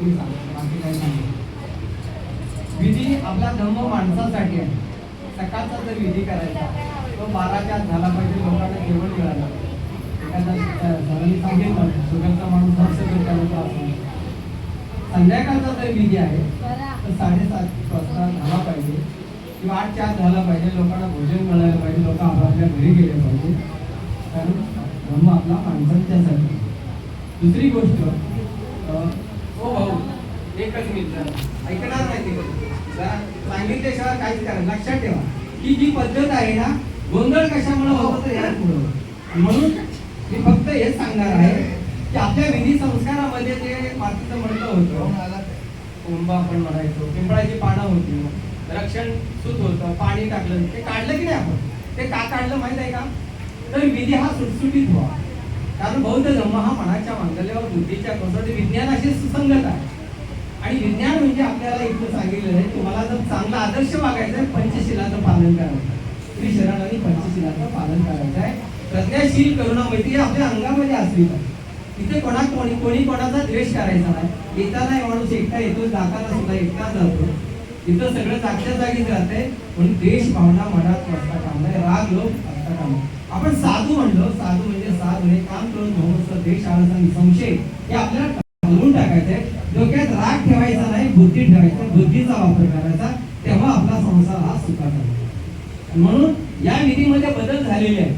मी सांगतो, बाकी काही सांगतो. विधी आपला धर्म माणसासाठी आहे. सकाळचा जर विधी करायचा तो 12च्या आत झाला पाहिजे, लोकांना जेवण मिळालं. एखादा सरांनी सांगितलं सुगरचा माणूस हर्ष त्याला त्रास होईल. संध्याकाळचा जर विधी आहे तर 7:30 वाजता झाला पाहिजे किंवा 8च्या आत झाला पाहिजे. लोकांना भोजन मिळायला पाहिजे, लोक आपल्या घरी गेले पाहिजे, कारण धर्म आपला माणसांच्यासाठी. दुसरी गोष्ट, हो भाऊ एकच मिनिट ऐकणार नाही ते सांगितल्याशिवाय काहीच करा. लक्षात ठेवा की जी पद्धत आहे ना, गोंधळ कशामुळे होतो तर याच पुढे. म्हणून मी फक्त हेच सांगणार आहे की आपल्या विधी संस्कारामध्ये जे मातीचं म्हणलं होतं, कुंभ आपण म्हणायचो, पिंपळाची पानं होती, रक्षण सूत होतं, पाणी टाकलं, ते काढलं की नाही आपण? ते का काढलं माहित आहे का? तर विधी हा सुटसुटीत व्हावा. कारण बौद्ध धर्म हा मनाच्या मांगल्यावर बुद्धीच्या कसोटी विज्ञानाशी सुसंगत आहे. आणि विज्ञान म्हणजे आपल्याला इथं सांगितलेलं आहे, तुम्हाला जर चांगला आदर्श वागायचं आहे, पंचशिलाचं पालन करायचं, श्री शरण आणि पंचशिलाचं पालन करायचं आहे. प्रज्ञाशील करुणा मैत्री आपल्या अंगामध्ये असली पाहिजे. इथे कोणी कोणाचा द्वेष करायचा नाही. येताना माणूस एकटा येतो, जाताना सुद्धा एकटा जातो. इथं सगळं जागच्या जागीच राहते. म्हणून देश भावना मनात असता कामा नये, राग लोक असता कामा नये. आपण साधू म्हणलो, साधू म्हणजे साधू हे काम करून धोमस देश आळसा संशय हे आपल्याला घालवून टाकायचंय. डोक्यात राग ठेवायचा नाही, बुद्धी ठेवायचा, बुद्धीचा वापर करायचा, तेव्हा आपला संसार हा सुखाचा होतो. म्हणून या विधीमध्ये बदल झालेले आहे.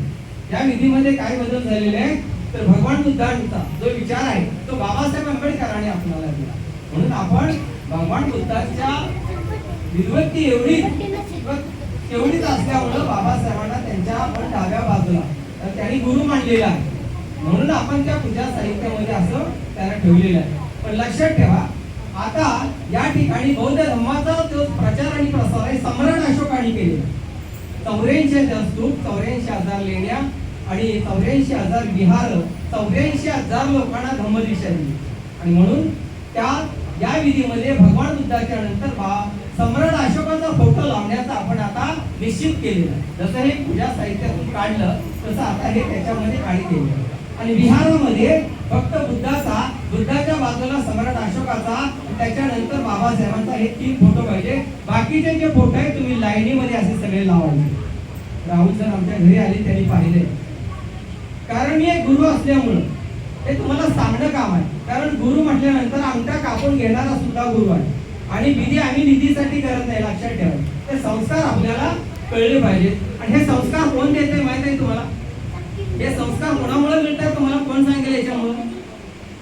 या विधीमध्ये काय बदल झालेले आहे तर भगवान बुद्धांचा जो विचार आहे तो बाबासाहेब आंबेडकरांनी आपल्याला दिला. म्हणून आपण भगवान बुद्धांच्या विद्वत्ती एवढीच असल्यामुळं बाबासाहेबांना त्यांच्या आपण डाव्या बाजूला त्यांनी गुरु मानलेला आहे. म्हणून आपण त्या पूजा साहित्यामध्ये असं त्यांना ठेवलेलं आहे. पण लक्षात ठेवा, आता या ठिकाणी बौद्ध धर्माचा जो प्रचार आणि प्रसार आहे सम्राट अशोकाने केलेला. 84 स्तूप, 84,000 लेण्या आणि 84,000 विहार, 84,000 लोकांना धम्मदीक्षा दिली. आणि म्हणून या विधीमध्ये भगवान बुद्धाच्या नंतर सम्राट अशोकाचा फोटो लावण्याचा आपण आता निश्चित केलेला आहे. जसं हे पूजा साहित्यातून काढलं तसं आता हे त्याच्यामध्ये काढी केलं. आणि विहारामध्ये फक्त बुद्धाच्या बाजूला सम्राट अशोकाचा, त्याच्यानंतर बाबासाहेबांचा हे 3 फोटो पाहिजे. बाकीचे जे फोटो आहेत तुम्ही लाईनीमध्ये असे सगळे लावायचे. राहुल सर आमच्या घरी आले, त्यांनी पाहिले. कारण मी एक गुरु असल्यामुळं हे तुम्हाला सांगणं काम आहे. कारण गुरु म्हटल्यानंतर अंगठा कापून घेणारा सुद्धा गुरु आहे. आणि विधी आम्ही निधीसाठी करत नाही, लक्षात ठेवा. ते संस्कार आपल्याला कळले पाहिजे. आणि हे संस्कार कोण देते माहित आहे तुम्हाला? हे संस्कार कोणामुळे मिळतात तुम्हाला कोण सांगेल?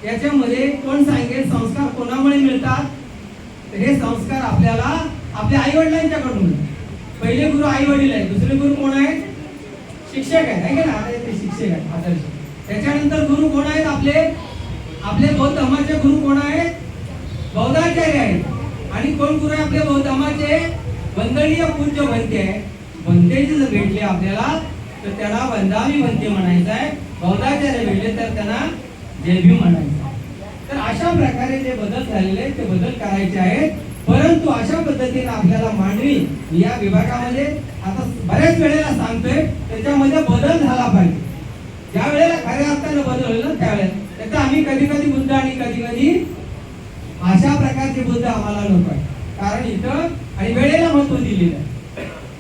याच्यामध्ये कोण सांगेल संस्कार कोणामुळे मिळतात? हे संस्कार आपल्याला आपल्या आई वडिलांच्याकडून. पहिले गुरु आई वडील आहे, दुसरे गुरु कोण आहेत? शिक्षक आहेत, आहे ना? ते शिक्षक आहेत आदर्श. त्याच्यानंतर गुरु कोण आहेत? आपले बौद्ध धर्माचे गुरु कोण आहेत? बौद्धाचार्य आहेत. आणि कोण गुरु आहे आपले बौद्ध धर्माचे? वंदनीय पूज्य भंते आहे. भंतेचे जर भेटले आपल्याला तर त्याला वंदावी भंते म्हणायचं आहे. बौद्धाचार्य भेटले तर त्यांना जय भीम म्हणायचं. तर अशा प्रकारे जे बदल झालेले ते बदल करायचे आहेत. परंतु अशा पद्धतीने आपल्याला मांडवी या विभागामध्ये आता बऱ्याच वेळेला सांगतोय त्याच्यामध्ये बदल झाला पाहिजे. ज्या वेळेला खऱ्या अर्थानं बदल होईल ना त्यावेळेला त्याचा आम्ही कधी बुद्ध आणि कधी अशा प्रकारचे बुद्ध आम्हाला नको आहे. कारण इथं आणि वेळेला महत्व दिलेलं आहे.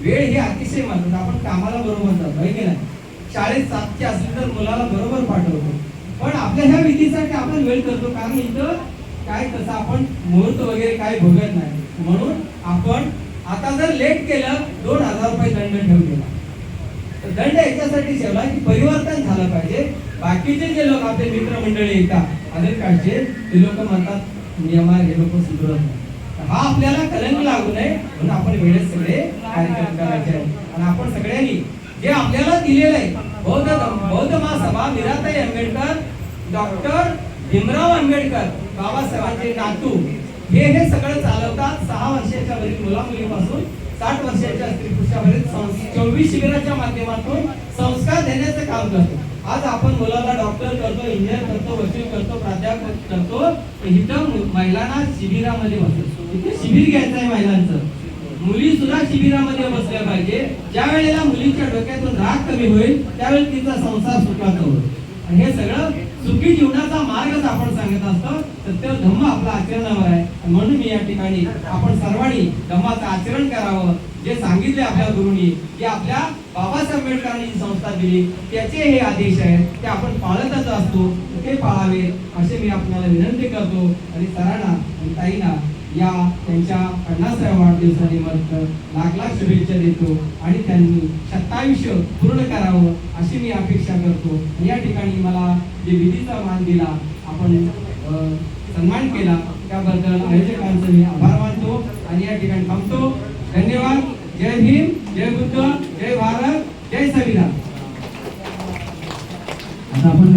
वेळ ही अतिशय महत्वाचं. आपण कामाला बरोबर जातो आहे की नाही? शाळेत 7ची असली तर मुलाला बरोबर पाठवतो. पण आपल्या ह्या विधीसाठी आपण वेळ करतो. कारण इथं काय तसं आपण मुहूर्त वगैरे काय बघत नाही. म्हणून आपण आता जर लेट केलं 2,000 रुपये दंड ठेवलेला. दंड याच्यासाठी ठेवला की परिवर्तन झालं पाहिजे. बाकीचे जे लोक आपले मित्रमंडळी येतात आधार कार्डचे ते लोक म्हणतात नियमा हे लोक सुधरत नाही. हा आपल्याला कलंक लागू नये म्हणून आपण वेळेत सगळे कार्यक्रम करायचे आहेत. आणि आपण सगळ्यांनी जे आपल्याला दिलेलं आहे बौद्ध महासभा, मीराताई आंबेडकर, डॉक्टर भीमराव आंबेडकर, बाबासाहेबांचे नातू हे सगळं चालवतात. 6 वर्षाच्या वरील मुला मुलीपासून 60 वर्षाच्या स्त्री पुरुषापर्यंत 24 शिबिराच्या माध्यमातून संस्कार देण्याचं काम करतो. आज आपण मुलाला डॉक्टर करतो, इंजिनियर करतो, वकील करतो, प्राध्यापक करतो. इथं महिलांना शिबिरामध्ये बसतो. इथे शिबिर घ्यायचं आहे महिलांचं. मुली सुद्धा शिबिरामध्ये बसल्या पाहिजे. ज्या वेळेला मुलीच्या डोक्यातून राग कमी होईल त्यावेळी तिचा संसार सुखाचा होईल. आणि हे सगळं सुखी जीवनाचा मार्गच आपण सांगत असतो. सत्य धम्म आपला आचरणावर आहे. म्हणून मी या ठिकाणी आपण सर्वांनी धम्माचं आचरण करावं. जे सांगितले आपल्या गुरुनी, जे आपल्या बाबासाहेब आंबेडकरांनी जी संस्था दिली त्याचे हे आदेश आहेत, ते आपण पाळतच असतो, ते पाळावे असे मी आपल्याला विनंती करतो. आणि सरांना आणि ताईंना या त्यांच्या 50व्या वाढदिवसानिमित्त लाख लाख शुभेच्छा देतो आणि त्यांनी 27 पूर्ण करावं अशी मी अपेक्षा करतो. या ठिकाणी मला जे विधीचा मान दिला, आपण सन्मान केला, त्याबद्दल आयोजकांचे मी आभार मानतो आणि या ठिकाणी थांबतो. धन्यवाद. जय भीम, जय बुद्ध, जय भारत, जय संविधान. आता आपण